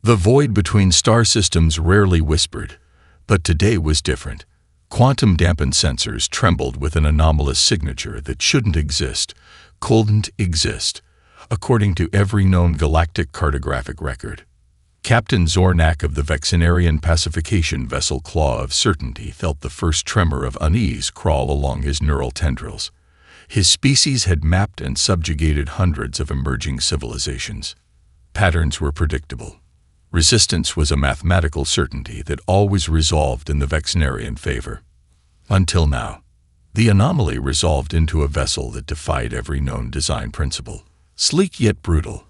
The void between star systems rarely whispered, but today was different. Quantum-dampened sensors trembled with an anomalous signature that shouldn't exist, couldn't exist, according to every known galactic cartographic record. Captain Zornak of the Vexenarian pacification vessel Claw of Certainty felt the first tremor of unease crawl along his neural tendrils. His species had mapped and subjugated hundreds of emerging civilizations. Patterns were predictable. Resistance was a mathematical certainty that always resolved in the Vexenarian favor. Until now. The anomaly resolved into a vessel that defied every known design principle. Sleek yet brutal.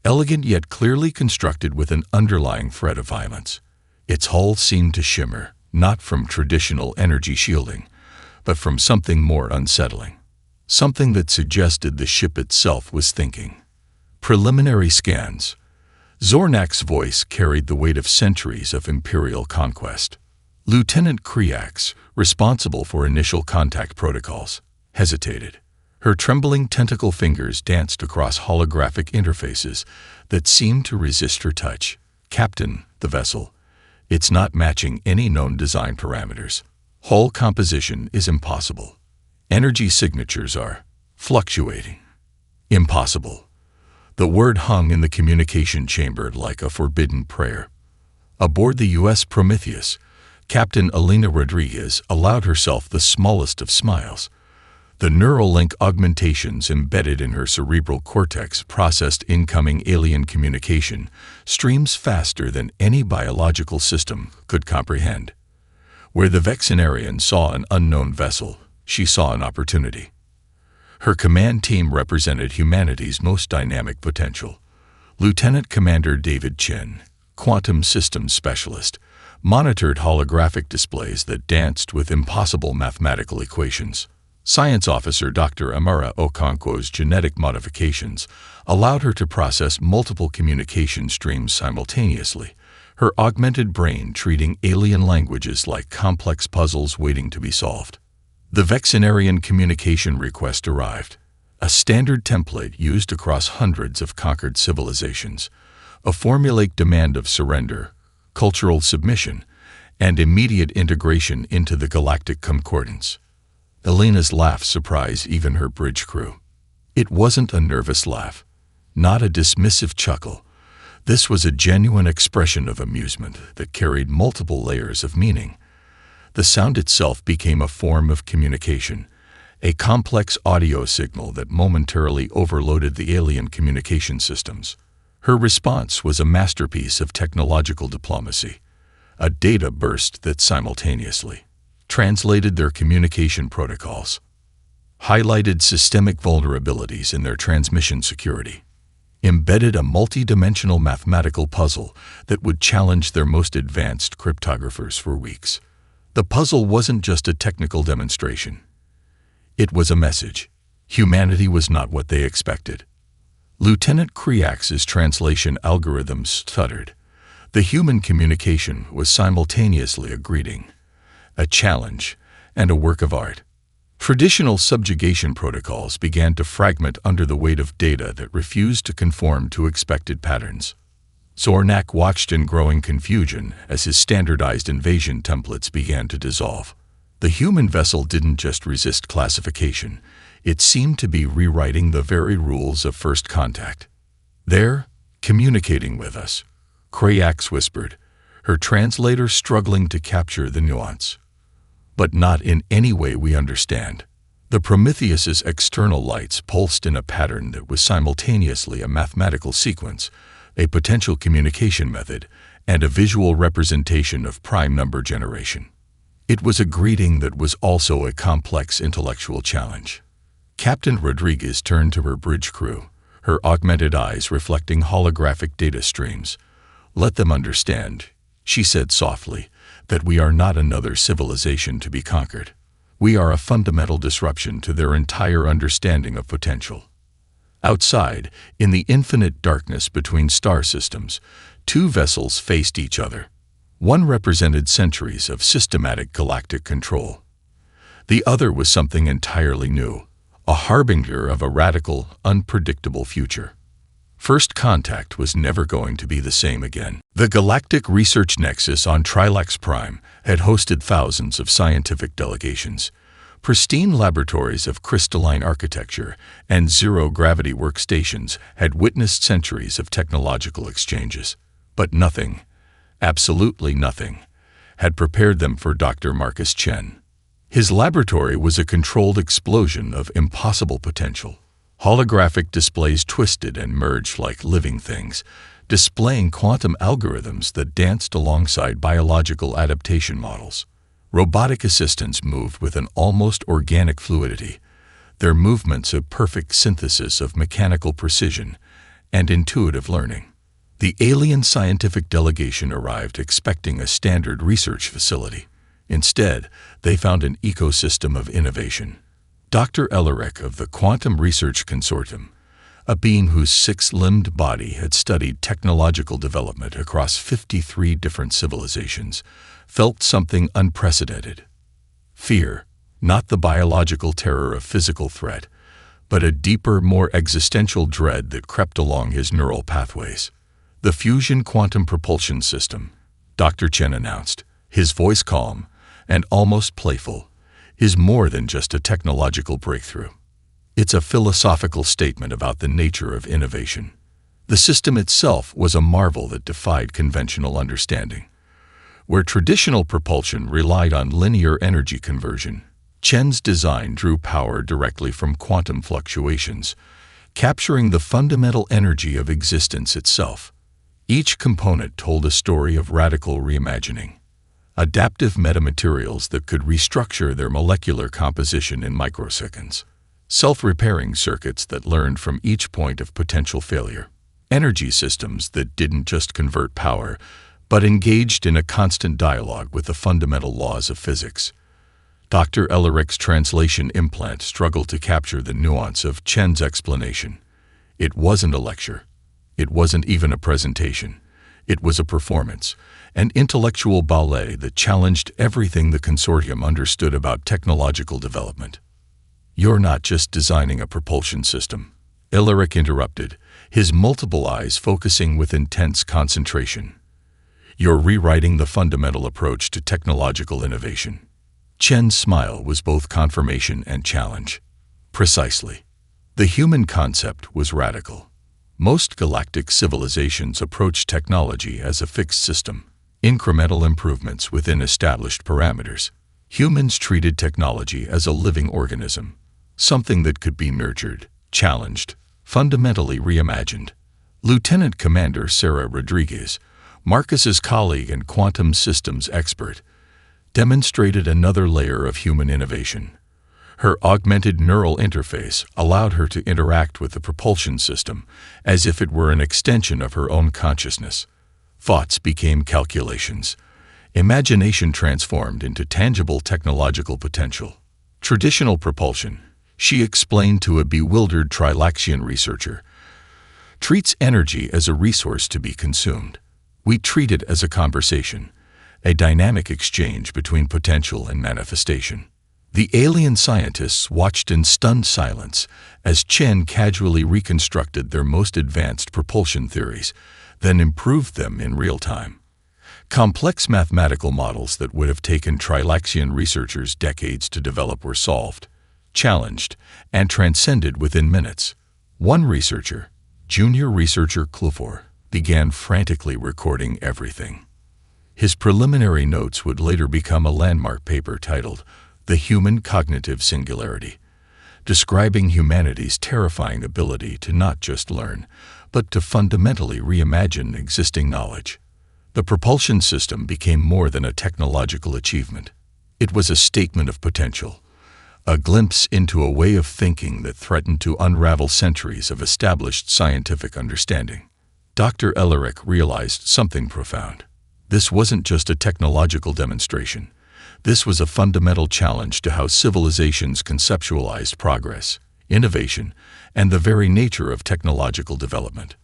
Elegant yet clearly constructed with an underlying threat of violence. Its hull seemed to shimmer, not from traditional energy shielding, but from something more unsettling. Something that suggested the ship itself was thinking. Preliminary scans. Zornak's voice carried the weight of centuries of imperial conquest. Lieutenant Kriax, responsible for initial contact protocols, hesitated. Her trembling tentacle fingers danced across holographic interfaces that seemed to resist her touch. Captain, the vessel. It's not matching any known design parameters. Hull composition is impossible. Energy signatures are fluctuating. Impossible. The word hung in the communication chamber like a forbidden prayer. Aboard the U.S. Prometheus, Captain Elena Rodriguez allowed herself the smallest of smiles. The neural link augmentations embedded in her cerebral cortex processed incoming alien communication streams faster than any biological system could comprehend. Where the Vexenarian saw an unknown vessel, she saw an opportunity. Her command team represented humanity's most dynamic potential. Lieutenant Commander David Chin, quantum systems specialist, monitored holographic displays that danced with impossible mathematical equations. Science Officer Dr. Amara Okonkwo's genetic modifications allowed her to process multiple communication streams simultaneously, her augmented brain treating alien languages like complex puzzles waiting to be solved. The Vexenarian communication request arrived, a standard template used across hundreds of conquered civilizations, a formulaic demand of surrender, cultural submission, and immediate integration into the galactic concordance. Elena's laugh surprised even her bridge crew. It wasn't a nervous laugh, not a dismissive chuckle. This was a genuine expression of amusement that carried multiple layers of meaning. The sound itself became a form of communication, a complex audio signal that momentarily overloaded the alien communication systems. Her response was a masterpiece of technological diplomacy, a data burst that simultaneously translated their communication protocols, highlighted systemic vulnerabilities in their transmission security, embedded a multi-dimensional mathematical puzzle that would challenge their most advanced cryptographers for weeks. The puzzle wasn't just a technical demonstration. It was a message. Humanity was not what they expected. Lieutenant Kriax's translation algorithms stuttered. The human communication was simultaneously a greeting, a challenge, and a work of art. Traditional subjugation protocols began to fragment under the weight of data that refused to conform to expected patterns. Zornak watched in growing confusion as his standardized invasion templates began to dissolve. The human vessel didn't just resist classification, it seemed to be rewriting the very rules of first contact. "They're communicating with us," Kriax whispered, her translator struggling to capture the nuance. "But not in any way we understand." The Prometheus's external lights pulsed in a pattern that was simultaneously a mathematical sequence, a potential communication method, and a visual representation of prime number generation. It was a greeting that was also a complex intellectual challenge. Captain Rodriguez turned to her bridge crew, her augmented eyes reflecting holographic data streams. "Let them understand," she said softly, "that we are not another civilization to be conquered. We are a fundamental disruption to their entire understanding of potential." Outside, in the infinite darkness between star systems, two vessels faced each other. One represented centuries of systematic galactic control. The other was something entirely new, a harbinger of a radical, unpredictable future. First contact was never going to be the same again. The Galactic Research Nexus on Trilux Prime had hosted thousands of scientific delegations. Pristine laboratories of crystalline architecture and zero-gravity workstations had witnessed centuries of technological exchanges. But nothing, absolutely nothing, had prepared them for Dr. Marcus Chen. His laboratory was a controlled explosion of impossible potential. Holographic displays twisted and merged like living things, displaying quantum algorithms that danced alongside biological adaptation models. Robotic assistants moved with an almost organic fluidity, their movements a perfect synthesis of mechanical precision and intuitive learning. The alien scientific delegation arrived expecting a standard research facility. Instead, they found an ecosystem of innovation. Dr. Ellerich of the Quantum Research Consortium, a being whose six-limbed body had studied technological development across 53 different civilizations, felt something unprecedented. Fear, not the biological terror of physical threat, but a deeper, more existential dread that crept along his neural pathways. The Fusion Quantum Propulsion System, Dr. Chen announced, his voice calm and almost playful, is more than just a technological breakthrough. It's a philosophical statement about the nature of innovation. The system itself was a marvel that defied conventional understanding. Where traditional propulsion relied on linear energy conversion, Chen's design drew power directly from quantum fluctuations, capturing the fundamental energy of existence itself. Each component told a story of radical reimagining. Adaptive metamaterials that could restructure their molecular composition in microseconds. Self-repairing circuits that learned from each point of potential failure. Energy systems that didn't just convert power, but engaged in a constant dialogue with the fundamental laws of physics. Dr. Ellerich's translation implant struggled to capture the nuance of Chen's explanation. It wasn't a lecture. It wasn't even a presentation. It was a performance, an intellectual ballet that challenged everything the consortium understood about technological development. "You're not just designing a propulsion system," Ellerich interrupted, his multiple eyes focusing with intense concentration. "You're rewriting the fundamental approach to technological innovation." Chen's smile was both confirmation and challenge. Precisely. The human concept was radical. Most galactic civilizations approach technology as a fixed system, incremental improvements within established parameters. Humans treated technology as a living organism, something that could be nurtured, challenged, fundamentally reimagined. Lieutenant Commander Sarah Rodriguez, Marcus's colleague and quantum systems expert, demonstrated another layer of human innovation. Her augmented neural interface allowed her to interact with the propulsion system as if it were an extension of her own consciousness. Thoughts became calculations. Imagination transformed into tangible technological potential. Traditional propulsion, she explained to a bewildered Trilaxian researcher, treats energy as a resource to be consumed. We treat it as a conversation, a dynamic exchange between potential and manifestation. The alien scientists watched in stunned silence as Chen casually reconstructed their most advanced propulsion theories, then improved them in real time. Complex mathematical models that would have taken Trilaxian researchers decades to develop were solved, challenged, and transcended within minutes. One researcher, junior researcher Clufor, began frantically recording everything. His preliminary notes would later become a landmark paper titled The Human Cognitive Singularity, describing humanity's terrifying ability to not just learn, but to fundamentally reimagine existing knowledge. The propulsion system became more than a technological achievement. It was a statement of potential, a glimpse into a way of thinking that threatened to unravel centuries of established scientific understanding. Dr. Ellerich realized something profound. This wasn't just a technological demonstration. This was a fundamental challenge to how civilizations conceptualized progress, innovation, and the very nature of technological development.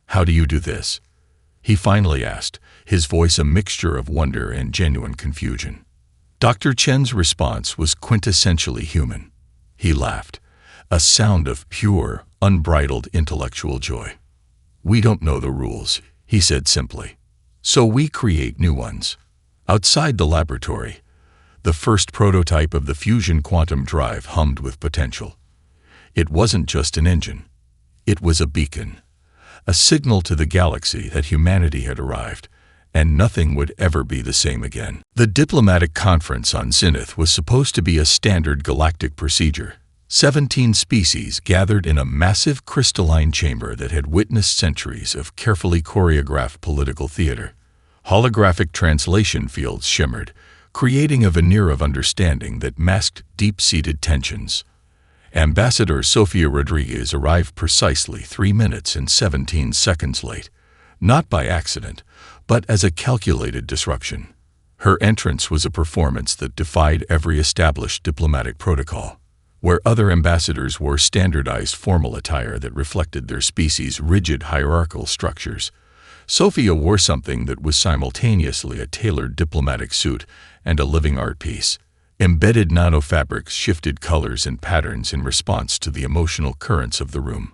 "How do you do this?" he finally asked, his voice a mixture of wonder and genuine confusion. Dr. Chen's response was quintessentially human. He laughed, a sound of pure, unbridled intellectual joy. "We don't know the rules," he said simply. "So we create new ones." Outside the laboratory, the first prototype of the fusion quantum drive hummed with potential. It wasn't just an engine. It was a beacon, a signal to the galaxy that humanity had arrived, and nothing would ever be the same again. The diplomatic conference on Zenith was supposed to be a standard galactic procedure. 17 species gathered in a massive crystalline chamber that had witnessed centuries of carefully choreographed political theater. Holographic translation fields shimmered, creating a veneer of understanding that masked deep-seated tensions. Ambassador Sofia Rodriguez arrived precisely 3 minutes and 17 seconds late, not by accident, but as a calculated disruption. Her entrance was a performance that defied every established diplomatic protocol. Where other ambassadors wore standardized formal attire that reflected their species' rigid hierarchical structures, Sofia wore something that was simultaneously a tailored diplomatic suit and a living art piece. Embedded nanofabrics shifted colors and patterns in response to the emotional currents of the room,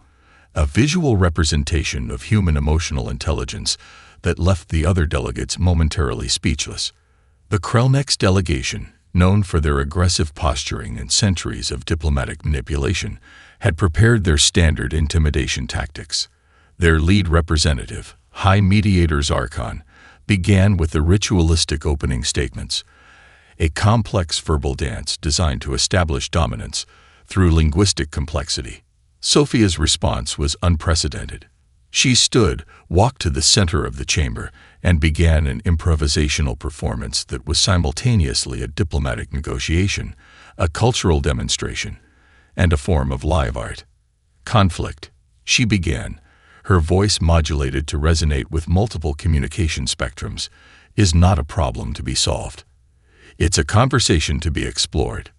a visual representation of human emotional intelligence that left the other delegates momentarily speechless. The Krellnex delegation, known for their aggressive posturing and centuries of diplomatic manipulation, had prepared their standard intimidation tactics. Their lead representative, High Mediator's Archon, began with the ritualistic opening statements, a complex verbal dance designed to establish dominance through linguistic complexity. Sophia's response was unprecedented. She stood, walked to the center of the chamber, and began an improvisational performance that was simultaneously a diplomatic negotiation, a cultural demonstration, and a form of live art. "Conflict," she began, her voice modulated to resonate with multiple communication spectrums, "is not a problem to be solved. It's a conversation to be explored."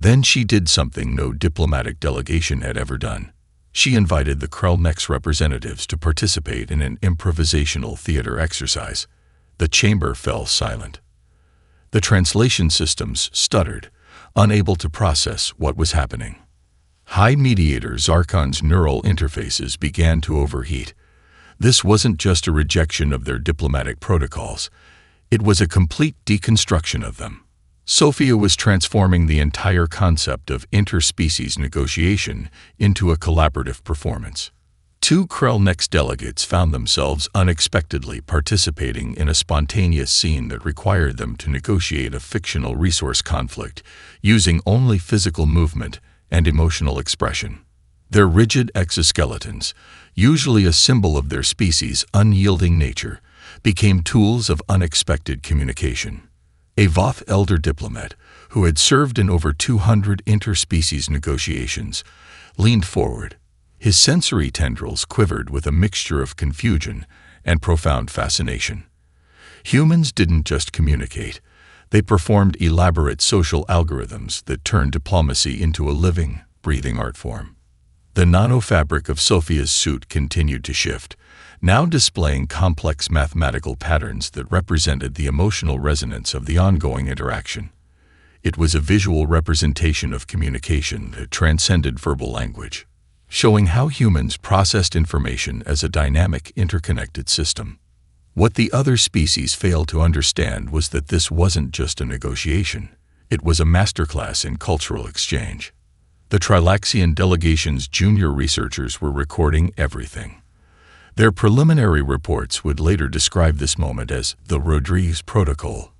Then she did something no diplomatic delegation had ever done. She invited the Krellnex representatives to participate in an improvisational theater exercise. The chamber fell silent. The translation systems stuttered, unable to process what was happening. High Mediator Zarkon's neural interfaces began to overheat. This wasn't just a rejection of their diplomatic protocols. It was a complete deconstruction of them. Sofia was transforming the entire concept of interspecies negotiation into a collaborative performance. 2 Krellnex delegates found themselves unexpectedly participating in a spontaneous scene that required them to negotiate a fictional resource conflict using only physical movement and emotional expression. Their rigid exoskeletons, usually a symbol of their species' unyielding nature, became tools of unexpected communication. A Voth elder diplomat, who had served in over 200 interspecies negotiations, leaned forward. His sensory tendrils quivered with a mixture of confusion and profound fascination. Humans didn't just communicate. They performed elaborate social algorithms that turned diplomacy into a living, breathing art form. The nanofabric of Sophia's suit continued to shift, now displaying complex mathematical patterns that represented the emotional resonance of the ongoing interaction. It was a visual representation of communication that transcended verbal language, showing how humans processed information as a dynamic, interconnected system. What the other species failed to understand was that this wasn't just a negotiation. It was a masterclass in cultural exchange. The Trilaxian delegation's junior researchers were recording everything. Their preliminary reports would later describe this moment as the Rodriguez Protocol,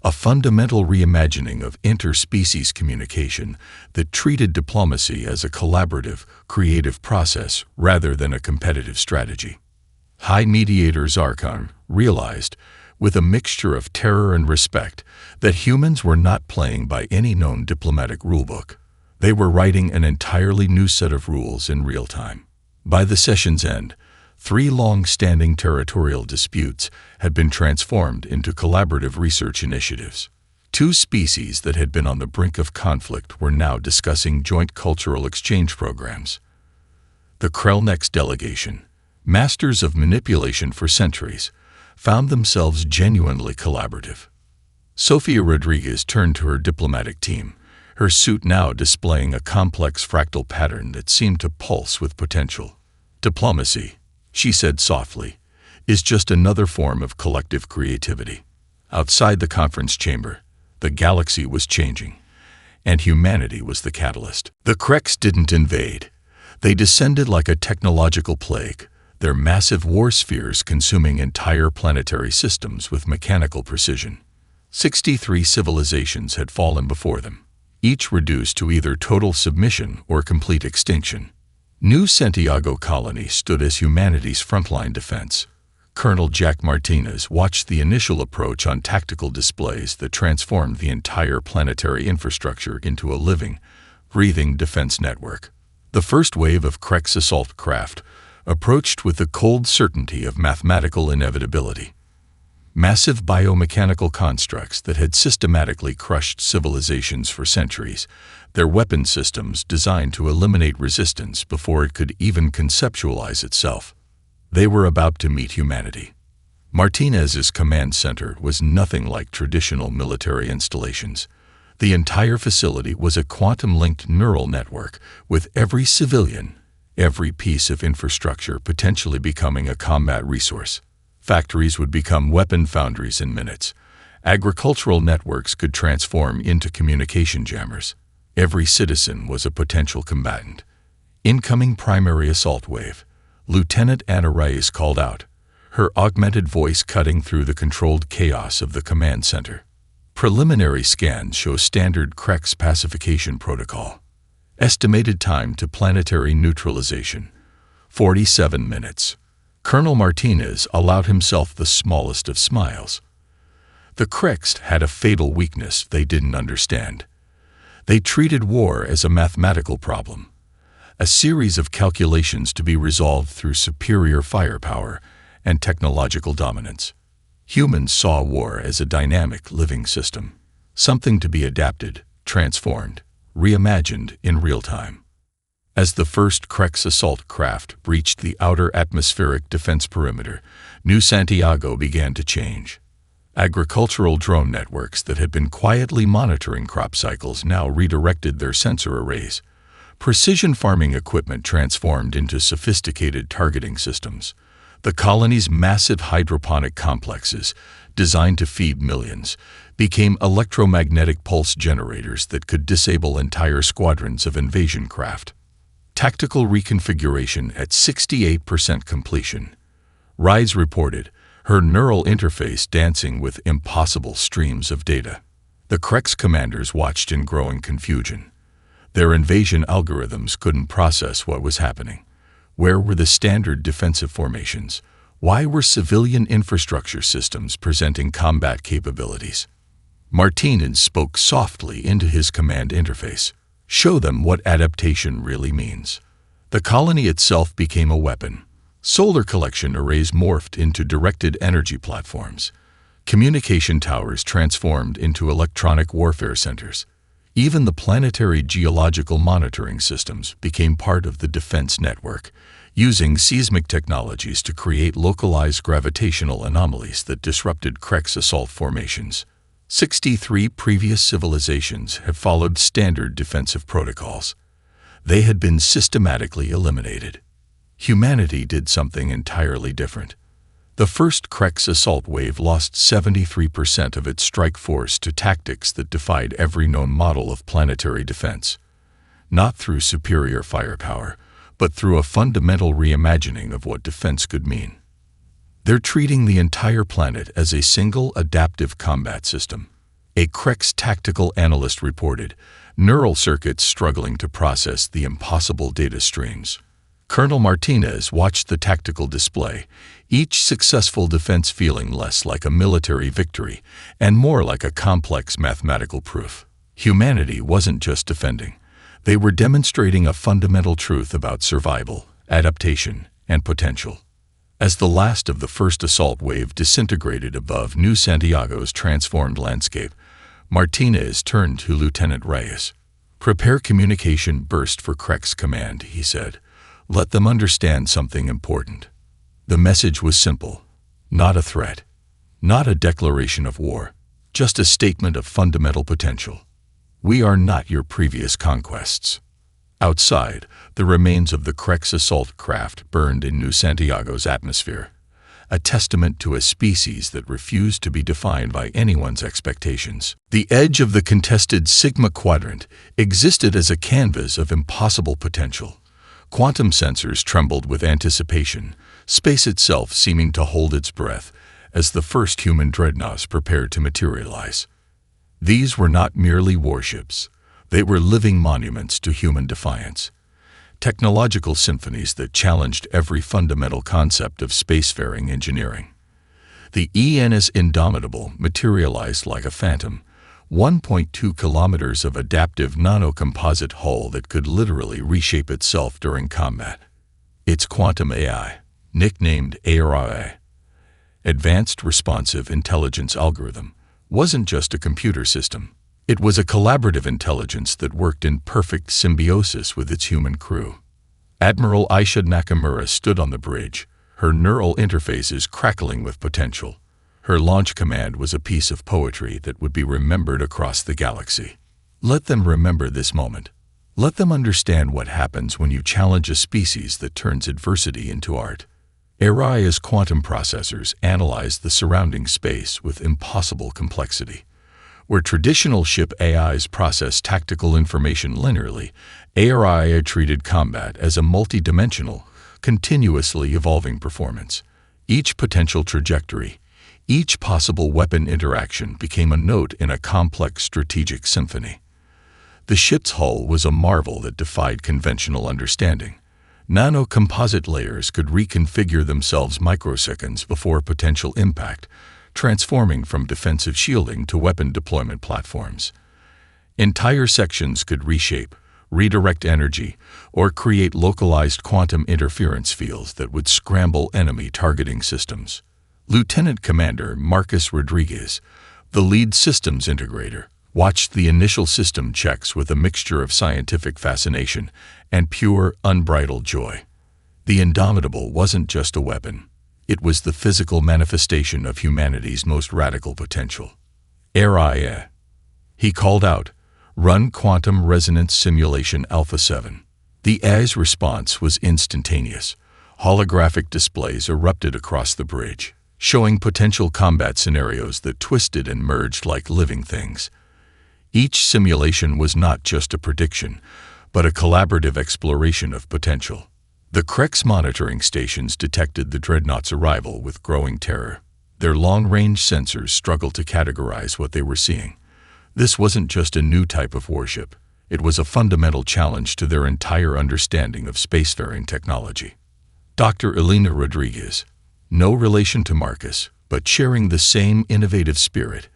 a fundamental reimagining of interspecies communication that treated diplomacy as a collaborative, creative process rather than a competitive strategy. High Mediator Zarkon realized, with a mixture of terror and respect, that humans were not playing by any known diplomatic rulebook. They were writing an entirely new set of rules in real time. By the session's end, 3 long-standing territorial disputes had been transformed into collaborative research initiatives. 2 species that had been on the brink of conflict were now discussing joint cultural exchange programs. The Krellnex delegation, masters of manipulation for centuries, found themselves genuinely collaborative. Sofia Rodriguez turned to her diplomatic team, her suit now displaying a complex fractal pattern that seemed to pulse with potential. "Diplomacy," she said softly, is just another form of collective creativity. Outside the conference chamber, the galaxy was changing, and humanity was the catalyst. The Kreks didn't invade. They descended like a technological plague, their massive war spheres consuming entire planetary systems with mechanical precision. 63 civilizations had fallen before them, each reduced to either total submission or complete extinction. New Santiago Colony stood as humanity's frontline defense. Colonel Jack Martinez watched the initial approach on tactical displays that transformed the entire planetary infrastructure into a living, breathing defense network. The first wave of Kreks assault craft approached with the cold certainty of mathematical inevitability. Massive biomechanical constructs that had systematically crushed civilizations for centuries, their weapon systems designed to eliminate resistance before it could even conceptualize itself. They were about to meet humanity. Martinez's command center was nothing like traditional military installations. The entire facility was a quantum-linked neural network, with every civilian, every piece of infrastructure potentially becoming a combat resource. Factories would become weapon foundries in minutes. Agricultural networks could transform into communication jammers. Every citizen was a potential combatant. Incoming primary assault wave. Lieutenant Anna Reyes called out, her augmented voice cutting through the controlled chaos of the command center. Preliminary scans show standard Kreks pacification protocol. Estimated time to planetary neutralization, 47 minutes. Colonel Martinez allowed himself the smallest of smiles. The Kreks had a fatal weakness they didn't understand. They treated war as a mathematical problem, a series of calculations to be resolved through superior firepower and technological dominance. Humans saw war as a dynamic living system, something to be adapted, transformed, reimagined in real time. As the first Kreks assault craft breached the outer atmospheric defense perimeter, New Santiago began to change. Agricultural drone networks that had been quietly monitoring crop cycles now redirected their sensor arrays. Precision farming equipment transformed into sophisticated targeting systems. The colony's massive hydroponic complexes, designed to feed millions, became electromagnetic pulse generators that could disable entire squadrons of invasion craft. Tactical reconfiguration at 68% completion. Rise reported, her neural interface dancing with impossible streams of data. The Kreks commanders watched in growing confusion. Their invasion algorithms couldn't process what was happening. Where were the standard defensive formations? Why were civilian infrastructure systems presenting combat capabilities? Martinez spoke softly into his command interface. Show them what adaptation really means. The colony itself became a weapon. Solar collection arrays morphed into directed energy platforms. Communication towers transformed into electronic warfare centers. Even the planetary geological monitoring systems became part of the defense network, using seismic technologies to create localized gravitational anomalies that disrupted Kreks assault formations. 63 previous civilizations had followed standard defensive protocols. They had been systematically eliminated. Humanity did something entirely different. The first Kreks assault wave lost 73% of its strike force to tactics that defied every known model of planetary defense. Not through superior firepower, but through a fundamental reimagining of what defense could mean. They're treating the entire planet as a single adaptive combat system. A Kreks tactical analyst reported, neural circuits struggling to process the impossible data streams. Colonel Martinez watched the tactical display, each successful defense feeling less like a military victory and more like a complex mathematical proof. Humanity wasn't just defending. They were demonstrating a fundamental truth about survival, adaptation, and potential. As the last of the first assault wave disintegrated above New Santiago's transformed landscape, Martinez turned to Lieutenant Reyes. "Prepare communication burst for Kreks command," he said. "Let them understand something important." The message was simple. Not a threat. Not a declaration of war. Just a statement of fundamental potential. We are not your previous conquests. Outside, the remains of the Crex assault craft burned in New Santiago's atmosphere, a testament to a species that refused to be defined by anyone's expectations. The edge of the contested Sigma Quadrant existed as a canvas of impossible potential. Quantum sensors trembled with anticipation, space itself seeming to hold its breath as the first human dreadnoughts prepared to materialize. These were not merely warships. They were living monuments to human defiance, technological symphonies that challenged every fundamental concept of spacefaring engineering. The ENS Indomitable materialized like a phantom, 1.2 kilometers of adaptive nanocomposite hull that could literally reshape itself during combat. Its quantum AI, nicknamed ARI, Advanced Responsive Intelligence Algorithm, wasn't just a computer system. It was a collaborative intelligence that worked in perfect symbiosis with its human crew. Admiral Aisha Nakamura stood on the bridge, her neural interfaces crackling with potential. Her launch command was a piece of poetry that would be remembered across the galaxy. Let them remember this moment. Let them understand what happens when you challenge a species that turns adversity into art. ARI's quantum processors analyzed the surrounding space with impossible complexity. Where traditional ship AIs process tactical information linearly, ARI treated combat as a multi-dimensional, continuously evolving performance. Each potential trajectory, each possible weapon interaction became a note in a complex strategic symphony. The ship's hull was a marvel that defied conventional understanding. Nano-composite layers could reconfigure themselves microseconds before potential impact, transforming from defensive shielding to weapon deployment platforms. Entire sections could reshape, redirect energy, or create localized quantum interference fields that would scramble enemy targeting systems. Lieutenant Commander Marcus Rodriguez, the lead systems integrator, watched the initial system checks with a mixture of scientific fascination and pure, unbridled joy. The Indomitable wasn't just a weapon. It was the physical manifestation of humanity's most radical potential. ARI, he called out, "Run Quantum Resonance Simulation Alpha 7. The AI's response was instantaneous. Holographic displays erupted across the bridge, showing potential combat scenarios that twisted and merged like living things. Each simulation was not just a prediction, but a collaborative exploration of potential. The Crex monitoring stations detected the Dreadnoughts' arrival with growing terror. Their long-range sensors struggled to categorize what they were seeing. This wasn't just a new type of warship. It was a fundamental challenge to their entire understanding of spacefaring technology. Dr. Elena Rodriguez, no relation to Marcus, but sharing the same innovative spirit,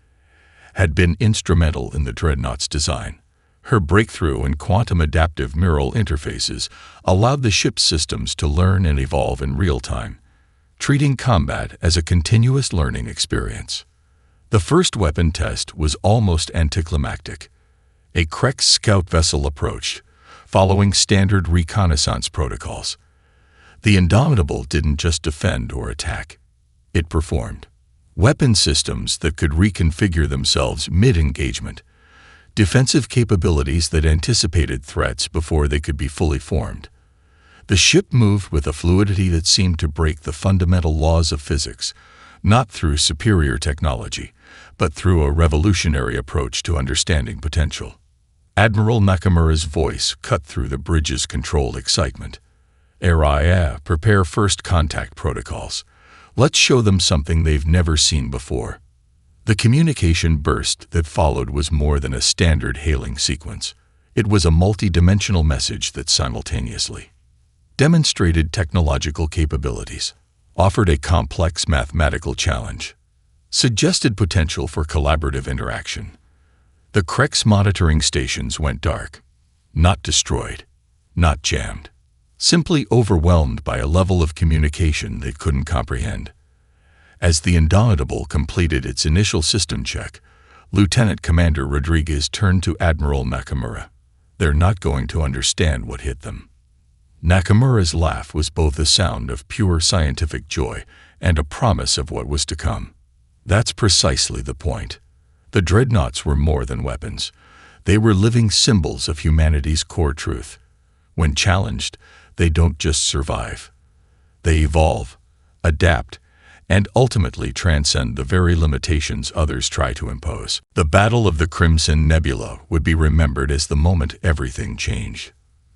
had been instrumental in the Dreadnoughts' design. Her breakthrough in quantum adaptive neural interfaces allowed the ship's systems to learn and evolve in real time, treating combat as a continuous learning experience. The first weapon test was almost anticlimactic. A Crex scout vessel approached, following standard reconnaissance protocols. The Indomitable didn't just defend or attack. It performed. Weapon systems that could reconfigure themselves mid-engagement. Defensive capabilities that anticipated threats before they could be fully formed. The ship moved with a fluidity that seemed to break the fundamental laws of physics, not through superior technology, but through a revolutionary approach to understanding potential. Admiral Nakamura's voice cut through the bridge's controlled excitement. "ARI, prepare first contact protocols. Let's show them something they've never seen before." The communication burst that followed was more than a standard hailing sequence. It was a multi-dimensional message that simultaneously demonstrated technological capabilities, offered a complex mathematical challenge, suggested potential for collaborative interaction. The Crex monitoring stations went dark, not destroyed, not jammed, simply overwhelmed by a level of communication they couldn't comprehend. As the Indomitable completed its initial system check, Lieutenant Commander Rodriguez turned to Admiral Nakamura. "They're not going to understand what hit them." Nakamura's laugh was both a sound of pure scientific joy and a promise of what was to come. That's precisely the point. The Dreadnoughts were more than weapons. They were living symbols of humanity's core truth. When challenged, they don't just survive. They evolve, adapt, and ultimately transcend the very limitations others try to impose. The Battle of the Crimson Nebula would be remembered as the moment everything changed.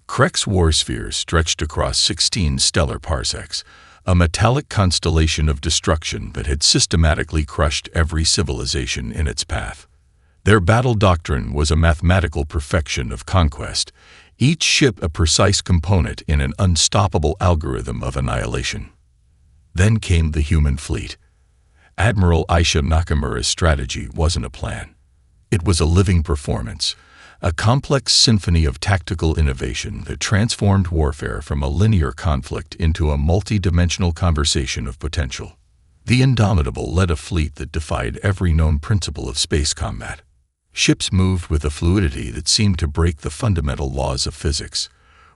Krek's war spheres stretched across 16 stellar parsecs, a metallic constellation of destruction that had systematically crushed every civilization in its path. Their battle doctrine was a mathematical perfection of conquest, each ship a precise component in an unstoppable algorithm of annihilation. Then came the human fleet. Admiral Aisha Nakamura's strategy wasn't a plan. It was a living performance, a complex symphony of tactical innovation that transformed warfare from a linear conflict into a multi-dimensional conversation of potential. The Indomitable led a fleet that defied every known principle of space combat. Ships moved with a fluidity that seemed to break the fundamental laws of physics.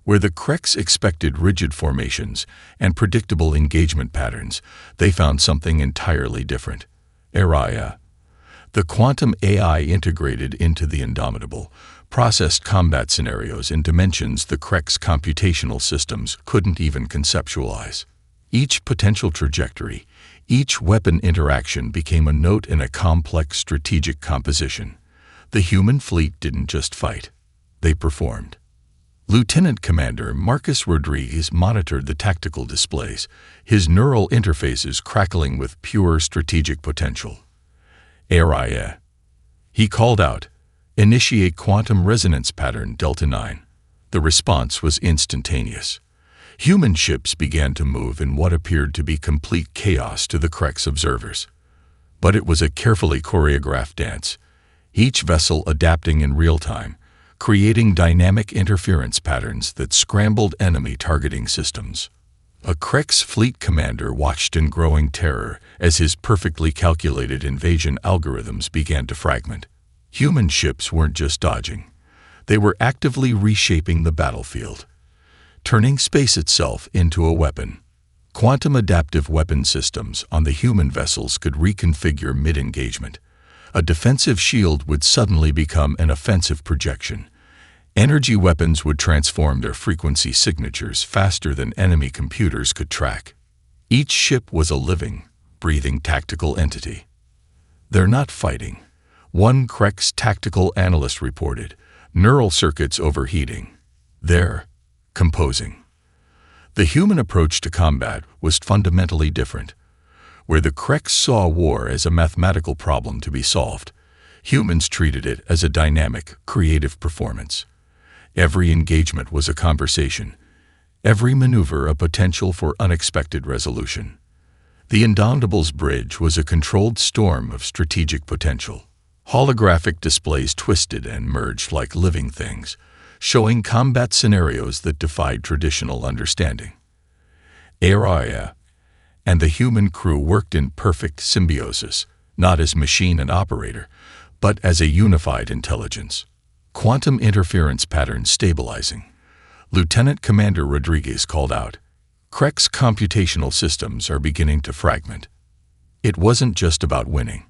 Where the Kreks expected rigid formations and predictable engagement patterns, they found something entirely different. Araya. The quantum AI integrated into the Indomitable processed combat scenarios in dimensions the Kreks' computational systems couldn't even conceptualize. Each potential trajectory, each weapon interaction became a note in a complex strategic composition. The human fleet didn't just fight, they performed. Lieutenant Commander Marcus Rodriguez monitored the tactical displays, his neural interfaces crackling with pure strategic potential. Araya. He called out, "Initiate quantum resonance pattern Delta 9. The response was instantaneous. Human ships began to move in what appeared to be complete chaos to the Kreks observers. But it was a carefully choreographed dance, each vessel adapting in real time, creating dynamic interference patterns that scrambled enemy targeting systems. A Krek's fleet commander watched in growing terror as his perfectly calculated invasion algorithms began to fragment. Human ships weren't just dodging. They were actively reshaping the battlefield, turning space itself into a weapon. Quantum adaptive weapon systems on the human vessels could reconfigure mid-engagement. A defensive shield would suddenly become an offensive projection. Energy weapons would transform their frequency signatures faster than enemy computers could track. Each ship was a living, breathing tactical entity. "They're not fighting," one Krek's tactical analyst reported, neural circuits overheating. "They're composing." The human approach to combat was fundamentally different. Where the Kreks saw war as a mathematical problem to be solved, humans treated it as a dynamic, creative performance. Every engagement was a conversation, every maneuver a potential for unexpected resolution. The Indomitable's bridge was a controlled storm of strategic potential. Holographic displays twisted and merged like living things, showing combat scenarios that defied traditional understanding. Araya and the human crew worked in perfect symbiosis, not as machine and operator, but as a unified intelligence. Quantum interference patterns stabilizing. Lieutenant Commander Rodriguez called out, "Krek's computational systems are beginning to fragment." It wasn't just about winning.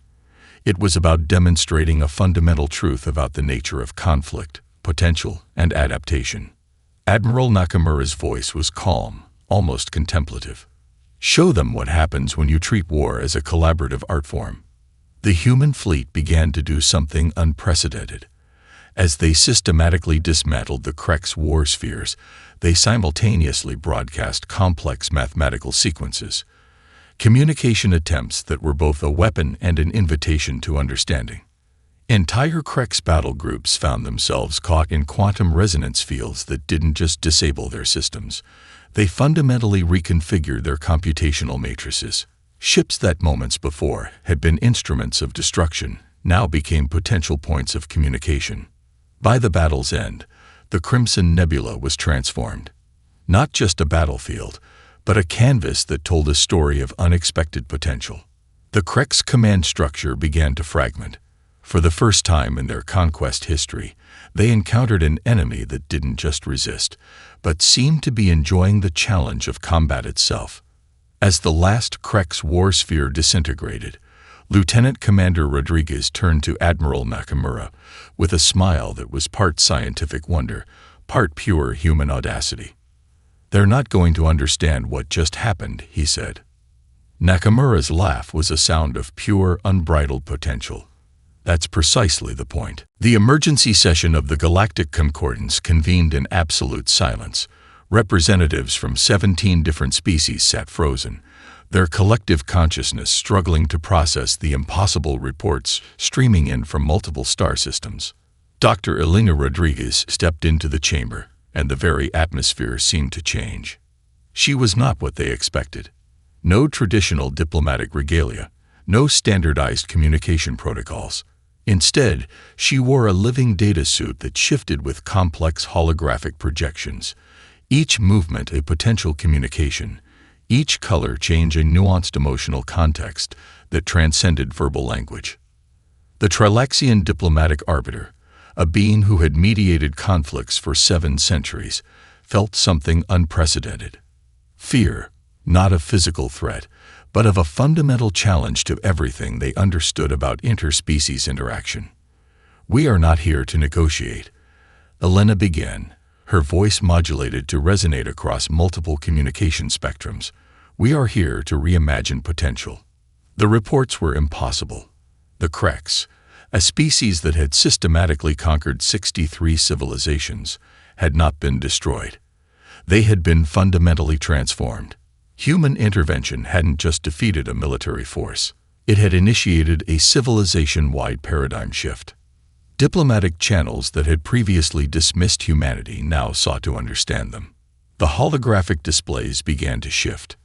It was about demonstrating a fundamental truth about the nature of conflict, potential, and adaptation. Admiral Nakamura's voice was calm, almost contemplative. "Show them what happens when you treat war as a collaborative art form." The human fleet began to do something unprecedented. As they systematically dismantled the Krek's war spheres, they simultaneously broadcast complex mathematical sequences, communication attempts that were both a weapon and an invitation to understanding. Entire Krek's battle groups found themselves caught in quantum resonance fields that didn't just disable their systems. They fundamentally reconfigured their computational matrices. Ships that moments before had been instruments of destruction now became potential points of communication. By the battle's end, the Crimson Nebula was transformed. Not just a battlefield, but a canvas that told a story of unexpected potential. The Krek's command structure began to fragment. For the first time in their conquest history, they encountered an enemy that didn't just resist, but seemed to be enjoying the challenge of combat itself. As the last Krek's war sphere disintegrated, Lieutenant Commander Rodriguez turned to Admiral Nakamura with a smile that was part scientific wonder, part pure human audacity. "They're not going to understand what just happened," he said. Nakamura's laugh was a sound of pure, unbridled potential. "That's precisely the point." The emergency session of the Galactic Concordance convened in absolute silence. Representatives from 17 different species sat frozen, their collective consciousness struggling to process the impossible reports streaming in from multiple star systems. Dr. Elena Rodriguez stepped into the chamber, and the very atmosphere seemed to change. She was not what they expected. No traditional diplomatic regalia, no standardized communication protocols. Instead, she wore a living data suit that shifted with complex holographic projections, each movement a potential communication, each color change a nuanced emotional context that transcended verbal language. The Trilaxian diplomatic arbiter, a being who had mediated conflicts for 7 centuries, felt something unprecedented. Fear, not of physical threat, but of a fundamental challenge to everything they understood about interspecies interaction. "We are not here to negotiate," Elena began, her voice modulated to resonate across multiple communication spectrums. "We are here to reimagine potential." The reports were impossible. The Kreks, a species that had systematically conquered 63 civilizations, had not been destroyed. They had been fundamentally transformed. Human intervention hadn't just defeated a military force. It had initiated a civilization-wide paradigm shift. Diplomatic channels that had previously dismissed humanity now sought to understand them. The holographic displays began to shift.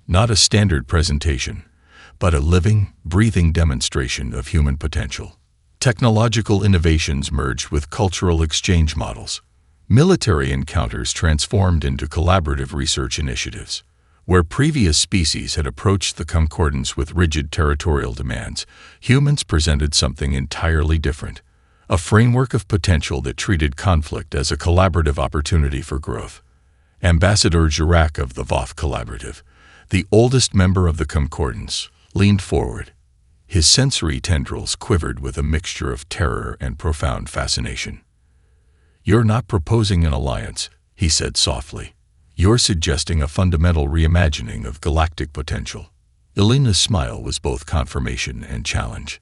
Not a standard presentation, but a living, breathing demonstration of human potential. Technological innovations merged with cultural exchange models. Military encounters transformed into collaborative research initiatives. Where previous species had approached the concordance with rigid territorial demands, humans presented something entirely different. A framework of potential that treated conflict as a collaborative opportunity for growth. Ambassador Girac of the Voth Collaborative, the oldest member of the concordance, leaned forward. His sensory tendrils quivered with a mixture of terror and profound fascination. "You're not proposing an alliance," he said softly. "You're suggesting a fundamental reimagining of galactic potential." Elena's smile was both confirmation and challenge.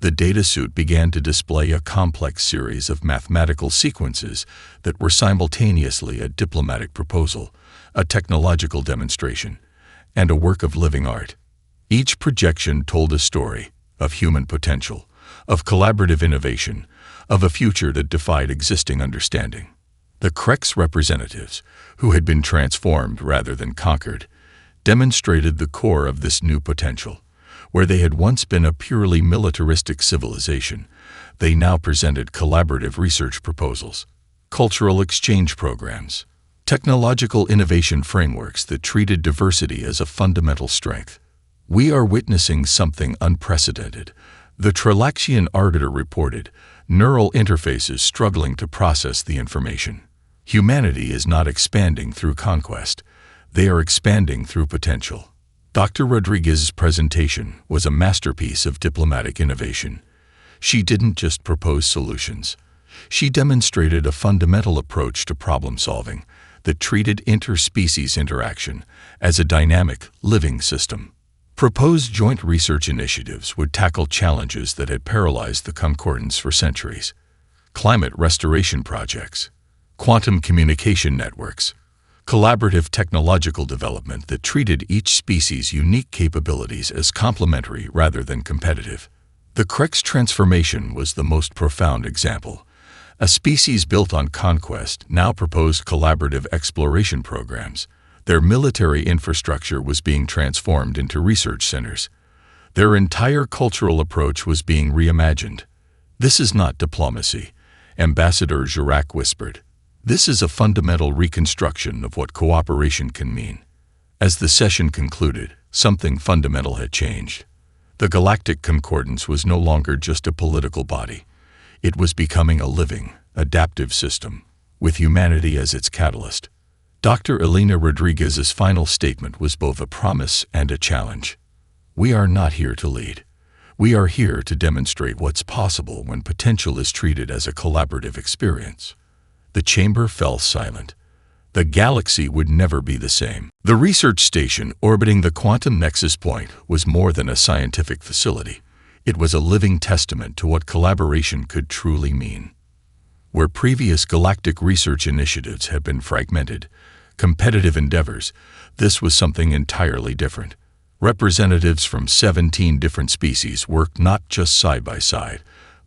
The data suit began to display a complex series of mathematical sequences that were simultaneously a diplomatic proposal, a technological demonstration, and a work of living art. Each projection told a story of human potential, of collaborative innovation, of a future that defied existing understanding. The Kreks representatives, who had been transformed rather than conquered, demonstrated the core of this new potential. Where they had once been a purely militaristic civilization, they now presented collaborative research proposals, cultural exchange programs, technological innovation frameworks that treated diversity as a fundamental strength. "We are witnessing something unprecedented," the Trilaxian arbiter reported, neural interfaces struggling to process the information. "Humanity is not expanding through conquest. They are expanding through potential." Dr. Rodriguez's presentation was a masterpiece of diplomatic innovation. She didn't just propose solutions. She demonstrated a fundamental approach to problem-solving that treated interspecies interaction as a dynamic, living system. Proposed joint research initiatives would tackle challenges that had paralyzed the concordance for centuries. Climate restoration projects, quantum communication networks, collaborative technological development that treated each species' unique capabilities as complementary rather than competitive. The Kreks transformation was the most profound example. A species built on conquest now proposed collaborative exploration programs. Their military infrastructure was being transformed into research centers. Their entire cultural approach was being reimagined. "This is not diplomacy," Ambassador Girac whispered. "This is a fundamental reconstruction of what cooperation can mean." As the session concluded, something fundamental had changed. The Galactic Concordance was no longer just a political body. It was becoming a living, adaptive system, with humanity as its catalyst. Dr. Elena Rodriguez's final statement was both a promise and a challenge. "We are not here to lead. We are here to demonstrate what's possible when potential is treated as a collaborative experience." The chamber fell silent. The galaxy would never be the same. The research station orbiting the quantum nexus point was more than a scientific facility. It was a living testament to what collaboration could truly mean. Where previous galactic research initiatives had been fragmented, competitive endeavors, this was something entirely different. Representatives from 17 different species worked not just side by side,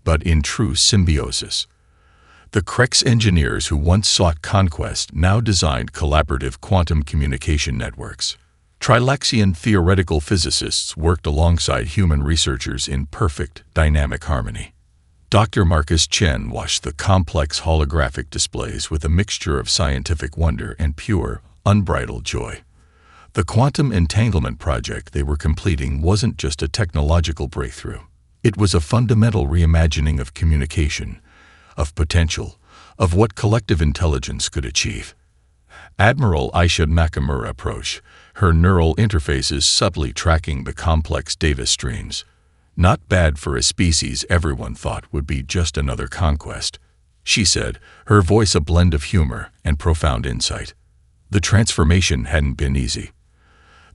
but in true symbiosis. The Crex engineers who once sought conquest now designed collaborative quantum communication networks. Trilaxian theoretical physicists worked alongside human researchers in perfect, dynamic harmony. Dr. Marcus Chen watched the complex holographic displays with a mixture of scientific wonder and pure, unbridled joy. The quantum entanglement project they were completing wasn't just a technological breakthrough. It was a fundamental reimagining of communication, of potential, of what collective intelligence could achieve. Admiral Aisha Nakamura approached, her neural interfaces subtly tracking the complex data streams. Not bad for a species everyone thought would be just another conquest, she said, her voice a blend of humor and profound insight. The transformation hadn't been easy.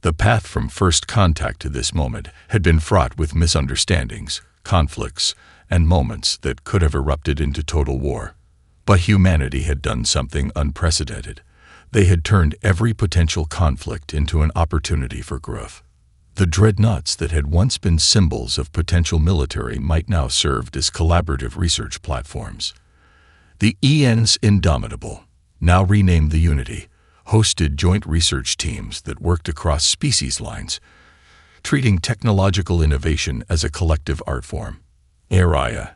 The path from first contact to this moment had been fraught with misunderstandings, conflicts, and moments that could have erupted into total war. But humanity had done something unprecedented. They had turned every potential conflict into an opportunity for growth. The Dreadnoughts that had once been symbols of potential military might now serve as collaborative research platforms. The EN's Indomitable, now renamed the Unity, hosted joint research teams that worked across species lines, treating technological innovation as a collective art form. Araya,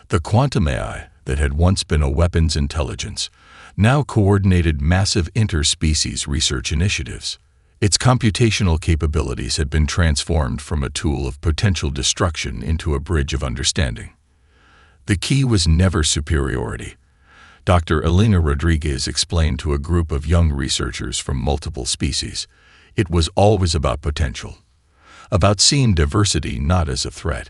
the quantum AI that had once been a weapons intelligence, now coordinated massive interspecies research initiatives. Its computational capabilities had been transformed from a tool of potential destruction into a bridge of understanding. The key was never superiority. Dr. Elena Rodriguez explained to a group of young researchers from multiple species. It was always about potential, about seeing diversity not as a threat,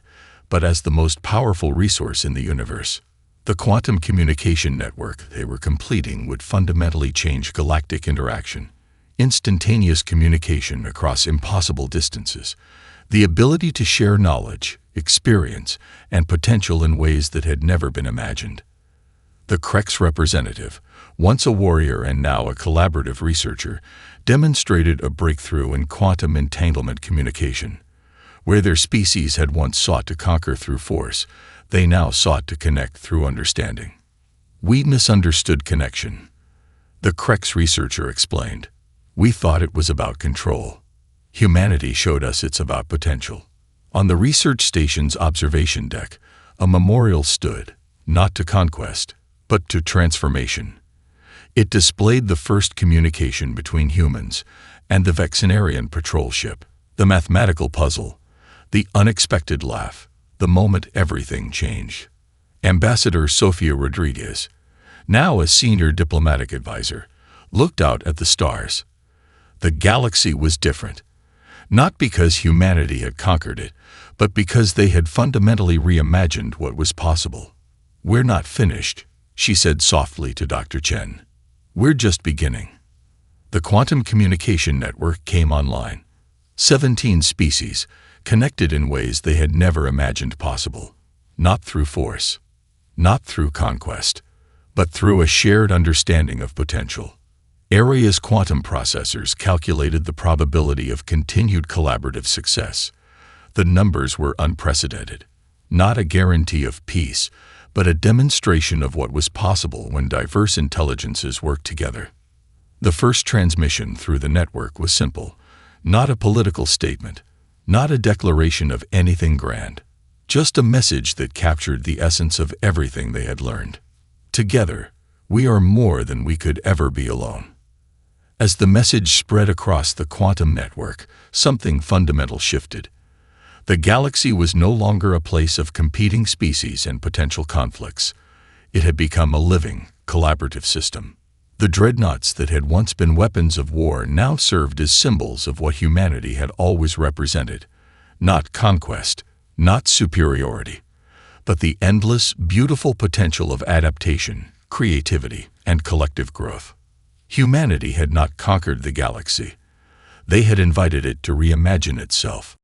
but as the most powerful resource in the universe. The quantum communication network they were completing would fundamentally change galactic interaction. Instantaneous communication across impossible distances, the ability to share knowledge, experience, and potential in ways that had never been imagined. The Crex representative, once a warrior and now a collaborative researcher, demonstrated a breakthrough in quantum entanglement communication. Where their species had once sought to conquer through force, they now sought to connect through understanding. We misunderstood connection, the Crex researcher explained. We thought it was about control. Humanity showed us it's about potential. On the research station's observation deck, a memorial stood, not to conquest, but to transformation. It displayed the first communication between humans and the Vexenarian patrol ship, the mathematical puzzle, the unexpected laugh, the moment everything changed. Ambassador Sofia Rodriguez, now a senior diplomatic advisor, looked out at the stars. The galaxy was different, not because humanity had conquered it, but because they had fundamentally reimagined what was possible. We're not finished, she said softly to Dr. Chen. We're just beginning. The quantum communication network came online. 17 species, connected in ways they had never imagined possible. Not through force, not through conquest, but through a shared understanding of potential. Area's quantum processors calculated the probability of continued collaborative success. The numbers were unprecedented, not a guarantee of peace, but a demonstration of what was possible when diverse intelligences worked together. The first transmission through the network was simple, not a political statement, not a declaration of anything grand, just a message that captured the essence of everything they had learned. Together, we are more than we could ever be alone. As the message spread across the quantum network, something fundamental shifted. The galaxy was no longer a place of competing species and potential conflicts. It had become a living, collaborative system. The dreadnoughts that had once been weapons of war now served as symbols of what humanity had always represented. Not conquest, not superiority, but the endless, beautiful potential of adaptation, creativity, and collective growth. Humanity had not conquered the galaxy. They had invited it to reimagine itself.